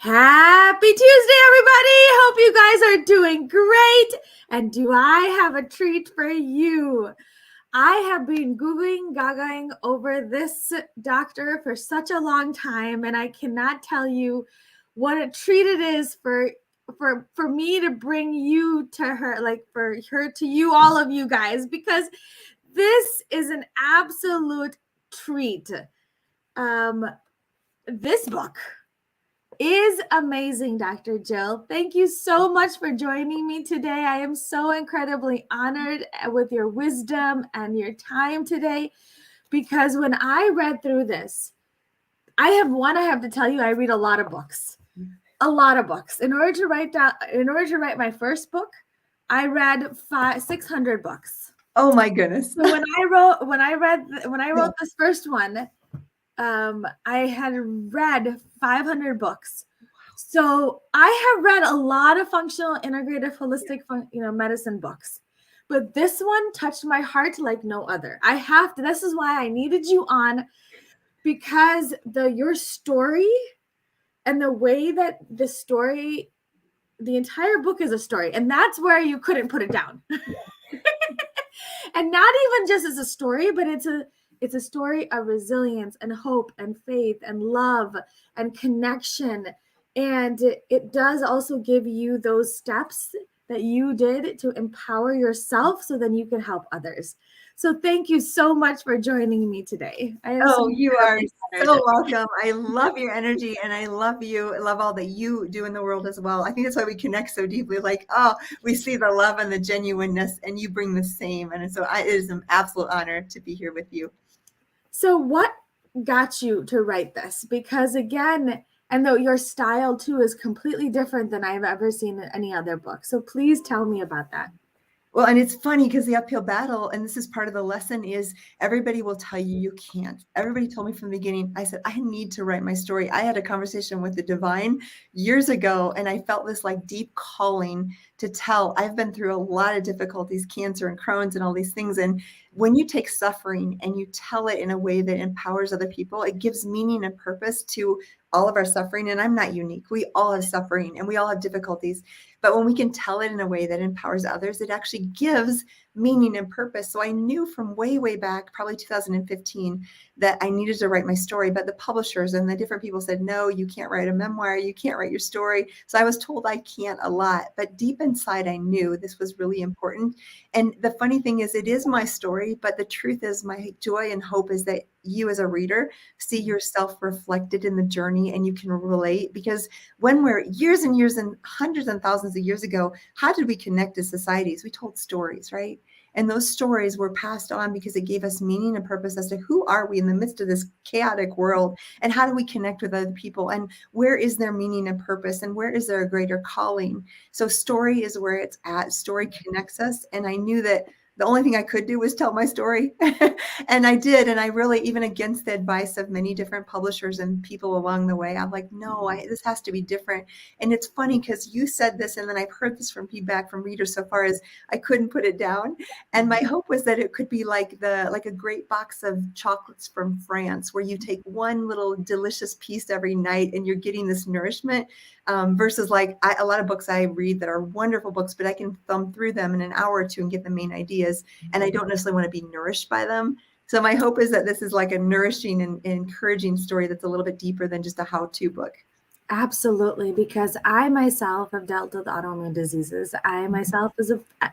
Happy Tuesday, everybody. Hope you guys are doing great. And do I have a treat for you? I have been Googling, gagaing over this doctor for such a long time, and I cannot tell you what a treat it is for me to bring you to her, like for her to you, all of you guys, because this is an absolute treat. This book is amazing, Dr. Jill. Thank you so much for joining me today. I am so incredibly honored with your wisdom and your time today, because when I read through this, I have to tell you, I read a lot of books. In order to write my first book, I read 600 books. Oh my goodness. So when I wrote this first one, I had read 500 books. So I have read a lot of functional, integrative, holistic, medicine books, but this one touched my heart like no other. This is why I needed you on, because your story and the way that the entire book is a story, and that's where you couldn't put it down. And not even just as a story, but it's a story of resilience and hope and faith and love and connection. And it does also give you those steps that you did to empower yourself so then you can help others. So thank you so much for joining me today. You are so welcome. I love your energy, and I love you. I love all that you do in the world as well. I think that's why we connect so deeply. We see the love and the genuineness, and you bring the same. And so it is an absolute honor to be here with you. So what got you to write this? Because again, and though your style too is completely different than I've ever seen in any other book. So please tell me about that. Well, and it's funny because the uphill battle, and this is part of the lesson, is everybody will tell you you can't. Everybody told me from the beginning, I said, I need to write my story. I had a conversation with the divine years ago, and I felt this deep calling to tell. I've been through a lot of difficulties, cancer and Crohn's and all these things. And when you take suffering and you tell it in a way that empowers other people, it gives meaning and purpose to all of our suffering. And I'm not unique. We all have suffering and we all have difficulties. But when we can tell it in a way that empowers others, it actually gives meaning and purpose. So I knew from way, way back, probably 2015, that I needed to write my story. But the publishers and the different people said, no, you can't write a memoir. You can't write your story. So I was told I can't a lot. But deep inside, I knew this was really important. And the funny thing is, it is my story. But the truth is, my joy and hope is that you as a reader see yourself reflected in the journey and you can relate. Because when we're years and years and hundreds and thousands of years ago, how did we connect as societies? We told stories, right? And those stories were passed on because it gave us meaning and purpose as to who are we in the midst of this chaotic world, and how do we connect with other people, and where is there meaning and purpose, and where is there a greater calling? So story is where it's at. Story connects us. And I knew that the only thing I could do was tell my story. And I did. And I really, even against the advice of many different publishers and people along the way, I'm like, no, this has to be different. And it's funny because you said this, and then I've heard this from feedback from readers so far, as I couldn't put it down. And my hope was that it could be like a great box of chocolates from France, where you take one little delicious piece every night and you're getting this nourishment, versus a lot of books I read that are wonderful books, but I can thumb through them in an hour or two and get the main ideas. And I don't necessarily want to be nourished by them. So my hope is that this is like a nourishing and encouraging story that's a little bit deeper than just a how-to book. Absolutely, because I myself have dealt with autoimmune diseases. I myself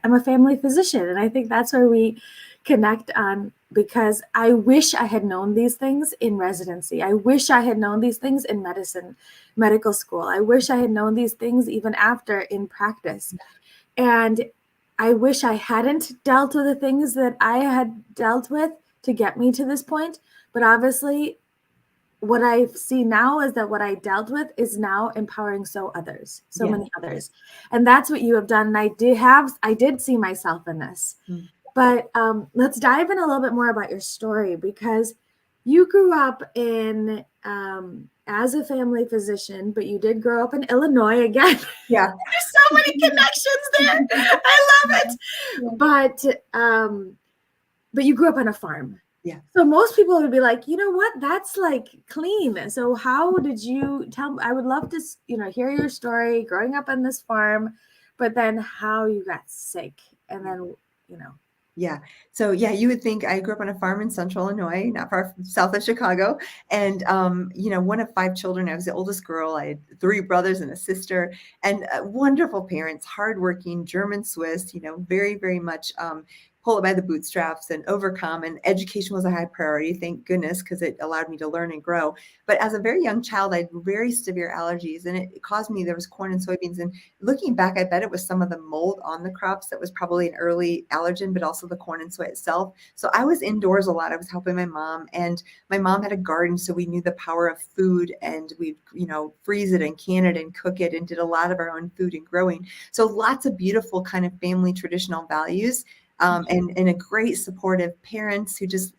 I'm a family physician, and I think that's where we connect on, because I wish I had known these things in residency. I wish I had known these things in medical school. I wish I had known these things even after in practice. And I wish I hadn't dealt with the things that I had dealt with to get me to this point. But obviously, what I see now is that what I dealt with is now empowering many others. And that's what you have done. And I did see myself in this. But let's dive in a little bit more about your story, because you grew up in as a family physician, but you did grow up in Illinois again. Yeah. There's so many connections there. I love it. But you grew up on a farm. Yeah. So most people would be like, you know what, that's like clean. So how did you tell, I would love to, hear your story growing up on this farm, but then how you got sick and then, Yeah. So yeah, you would think I grew up on a farm in central Illinois, not far from south of Chicago. And, one of 5 children, I was the oldest girl. I had 3 brothers and a sister, and wonderful parents, hardworking, German Swiss, very, very much pull it by the bootstraps and overcome. And education was a high priority, thank goodness, because it allowed me to learn and grow. But as a very young child, I had very severe allergies, and it caused me, there was corn and soybeans. And looking back, I bet it was some of the mold on the crops that was probably an early allergen, but also the corn and soy itself. So I was indoors a lot. I was helping my mom, and my mom had a garden. So we knew the power of food, and we'd, freeze it and can it and cook it, and did a lot of our own food and growing. So lots of beautiful kind of family traditional values. And a great supportive parents who just,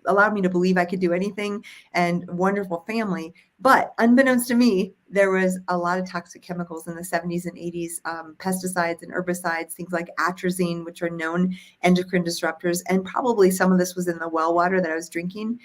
allowed me to believe I could do anything, and wonderful family. But unbeknownst to me, there was a lot of toxic chemicals in the 70s and 80s, pesticides and herbicides, things like atrazine, which are known endocrine disruptors. And probably some of this was in the well water that I was drinking.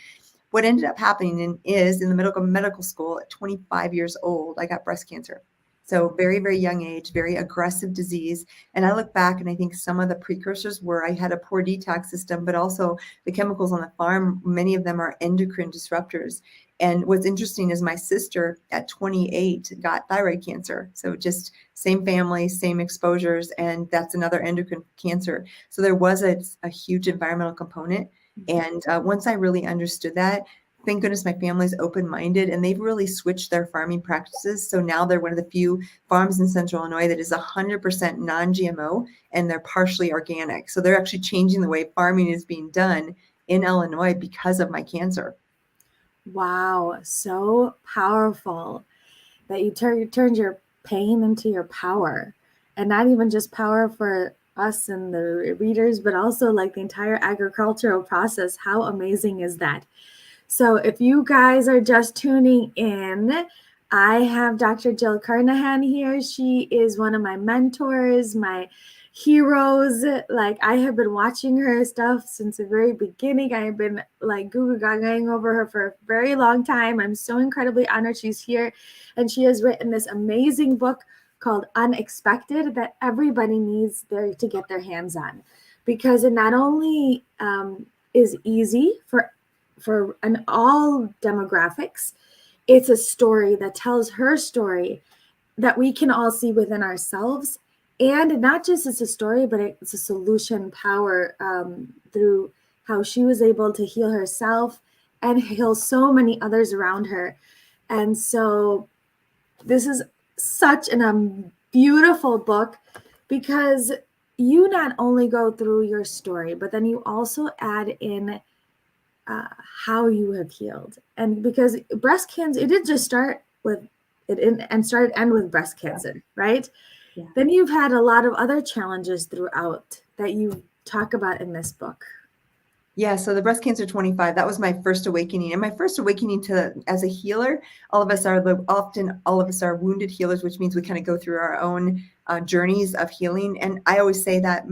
What ended up happening is in the medical school at 25 years old, I got breast cancer. So very, very young age, very aggressive disease. And I look back and I think some of the precursors were I had a poor detox system, but also the chemicals on the farm, many of them are endocrine disruptors. And what's interesting is my sister at 28 got thyroid cancer. So just same family, same exposures, and that's another endocrine cancer. So there was a huge environmental component. And once I really understood that, thank goodness my family's open-minded, and they've really switched their farming practices. So now they're one of the few farms in central Illinois that is 100% non-GMO, and they're partially organic. So they're actually changing the way farming is being done in Illinois because of my cancer. Wow, so powerful that you turned your pain into your power, and not even just power for us and the readers, but also like the entire agricultural process. How amazing is that? So if you guys are just tuning in, I have Dr. Jill Carnahan here. She is one of my mentors, my heroes. Like, I have been watching her stuff since the very beginning. I have been like goo gagaing over her for a very long time. I'm so incredibly honored she's here. And she has written this amazing book called Unexpected that everybody needs to get their hands on, because it not only is easy for all demographics, it's a story that tells her story that we can all see within ourselves. And not just it's a story, but it's a solution power through how she was able to heal herself and heal so many others around her. And so this is such a beautiful book, because you not only go through your story, but then you also add in how you have healed. And because breast cancer, it didn't just start with it and end with breast cancer, right? Yeah. Then you've had a lot of other challenges throughout that you talk about in this book. Yeah, so the breast cancer 25, that was my first awakening. And my first awakening as a healer, all of us are wounded healers, which means we kind of go through our own journeys of healing. And I always say that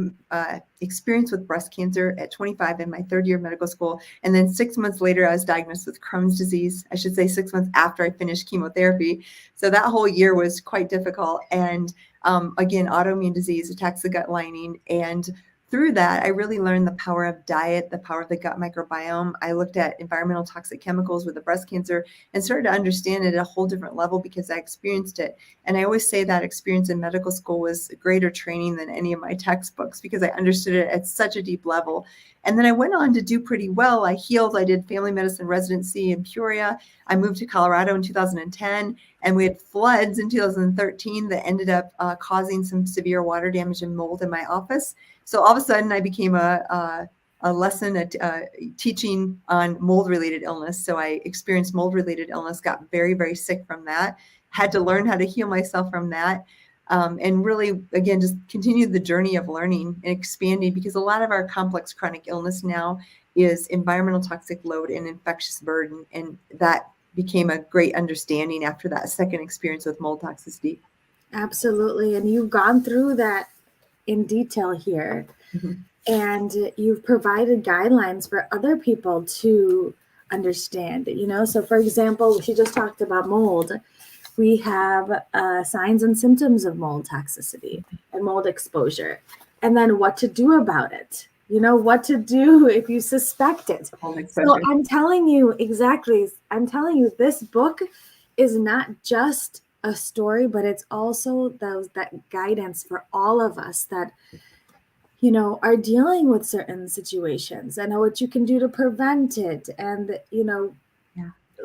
experience with breast cancer at 25 in my 3rd year of medical school. And then 6 months later, I was diagnosed with Crohn's disease. I should say 6 months after I finished chemotherapy. So that whole year was quite difficult. And again, autoimmune disease attacks the gut lining. And through that, I really learned the power of diet, the power of the gut microbiome. I looked at environmental toxic chemicals with the breast cancer and started to understand it at a whole different level because I experienced it. And I always say that experience in medical school was greater training than any of my textbooks because I understood it at such a deep level. And then I went on to do pretty well. I healed. I did family medicine residency in Peoria. I moved to Colorado in 2010, and we had floods in 2013 that ended up causing some severe water damage and mold in my office. So all of a sudden, I became a teaching on mold-related illness. So I experienced mold-related illness, got very, very sick from that, had to learn how to heal myself from that. And really, again, just continued the journey of learning and expanding, because a lot of our complex chronic illness now is environmental toxic load and infectious burden. And that became a great understanding after that second experience with mold toxicity. Absolutely. And you've gone through that in detail here. Mm-hmm. and you've provided guidelines for other people to understand, So for example, she just talked about mold. We have signs and symptoms of mold toxicity and mold exposure, and then what to do about it. What to do if you suspect it. So I'm telling you this book is not just a story, but it's also that guidance for all of us that are dealing with certain situations and what you can do to prevent it, and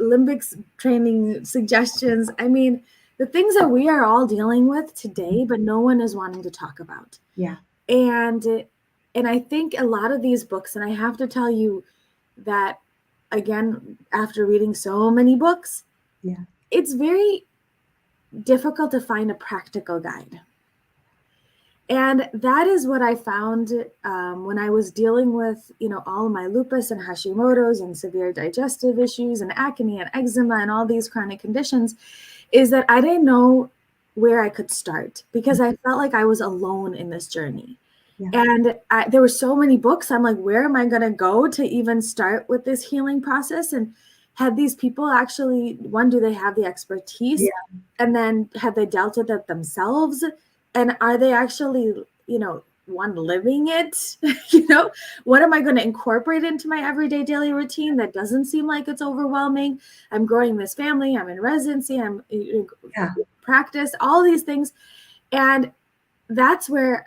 Olympics training suggestions. I mean, the things that we are all dealing with today, but no one is wanting to talk about. Yeah. And I think a lot of these books, and I have to tell you that again, after reading so many books, it's very difficult to find a practical guide. And that is what I found when I was dealing with, all of my lupus and Hashimoto's and severe digestive issues and acne and eczema and all these chronic conditions, is that I didn't know where I could start because I felt like I was alone in this journey. And there were so many books. I'm like, where am I going to go to even start with this healing process? And had these people actually, one, do they have the expertise? Yeah. And then have they dealt with it themselves? And are they actually, one, living it? What am I going to incorporate into my everyday daily routine that doesn't seem like it's overwhelming? I'm growing this family. I'm in residency. I'm in practice, all these things. And that's where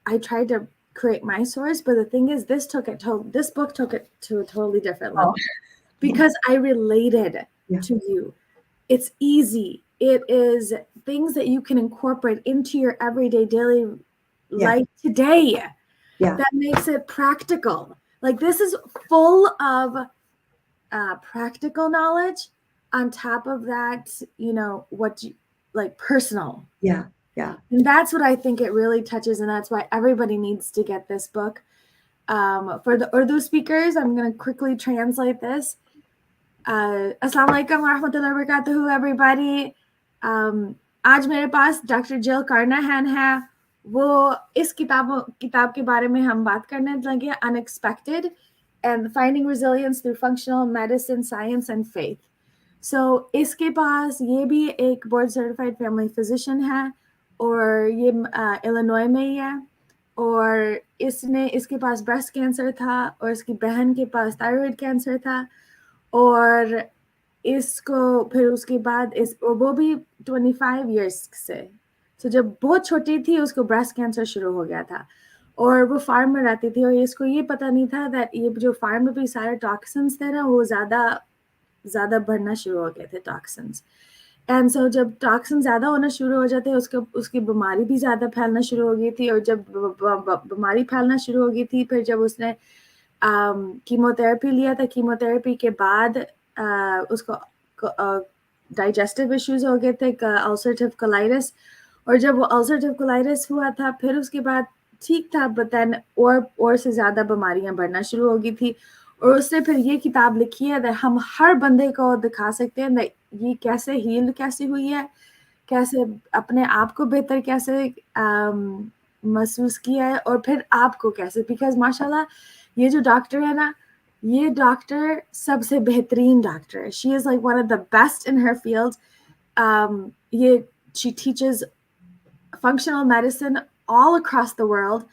I tried to create my source. But the thing is, this book took it to a totally different level because I related to you. It's easy. It is things that you can incorporate into your everyday daily life today that makes it practical. Like, this is full of practical knowledge on top of that, personal. Yeah. And that's what I think it really touches. And that's why everybody needs to get this book. For the Urdu speakers, I'm going to quickly translate this. Assalamu alaikum wa rahmatullahi wa barakatuhu, everybody. आज मेरे पास doctor जिल कार्नाहन है. वो इस किताब के बारे में हम बात करने लगे, Unexpected and Finding Resilience Through Functional Medicine, Science and Faith. So इसके पास ये भी एक board certified family physician है और ये इलिनॉय में ही है, और इसके पास breast cancer था और इसकी बहन के पास thyroid cancer था, और इसको फिर उसके बाद वो भी 25 years से, तो जब बहुत छोटी थी उसको ब्रेस्ट कैंसर शुरू हो गया था और वो फार्म में रहती थी और इसको ये पता नहीं था that ये जो फार्म में भी सारे टॉक्सिन्स थे ना, वो ज़्यादा बढ़ना शुरू हो गए थे टॉक्सिन्स. एंड सो जब टॉक्सिन ज़्यादा होना शुरू हो जाते उसकी बीमारी भी ज़्यादा फैलना शुरू हो गई थी, और जब बीमारी फैलना शुरू हो गई थी, फिर जब उसने कीमोथेरेपी लिया था, कीमोथेरेपी के बाद उसको डाइजेस्टिव इश्यूज हो गए थे, अल्सरेटिव कोलाइटिस, और जब वो अल्सरेटिव कोलाइटिस हुआ था फिर उसके बाद ठीक था, बट देन और से ज़्यादा बीमारियां बढ़ना शुरू हो गई थी. और उसने फिर ये किताब लिखी है that हम हर बंदे को दिखा सकते हैं that ये कैसे हील कैसे हुई है, कैसे अपने आप को बेहतर कैसे महसूस किया है, और फिर आपको कैसे, बिकॉज माशाल्लाह ये जो डॉक्टर है ना, ये डॉक्टर सबसे बेहतरीन डॉक्टर है. She is like one of the best in her field. She teaches functional medicine all across the world,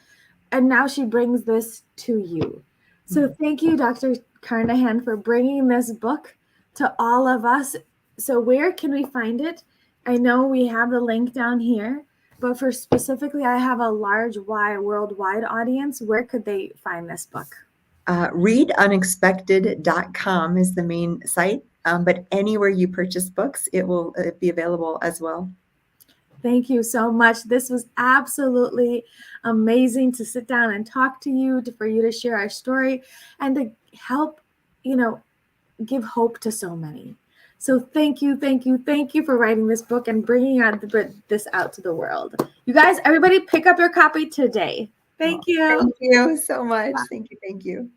and now she brings this to you. So thank you, Dr. Carnahan, for bringing this book to all of us. So where can we find it? I know we have the link down here, but for specifically, I have a large, wide, worldwide audience. Where could they find this book? Readunexpected.com is the main site, but anywhere you purchase books, it will be available as well. Thank you so much. This was absolutely amazing to sit down and talk to you, for you to share our story and to help, give hope to so many. So thank you for writing this book and bringing this out to the world. You guys, everybody pick up your copy today. Thank you. Thank you so much. Thank you.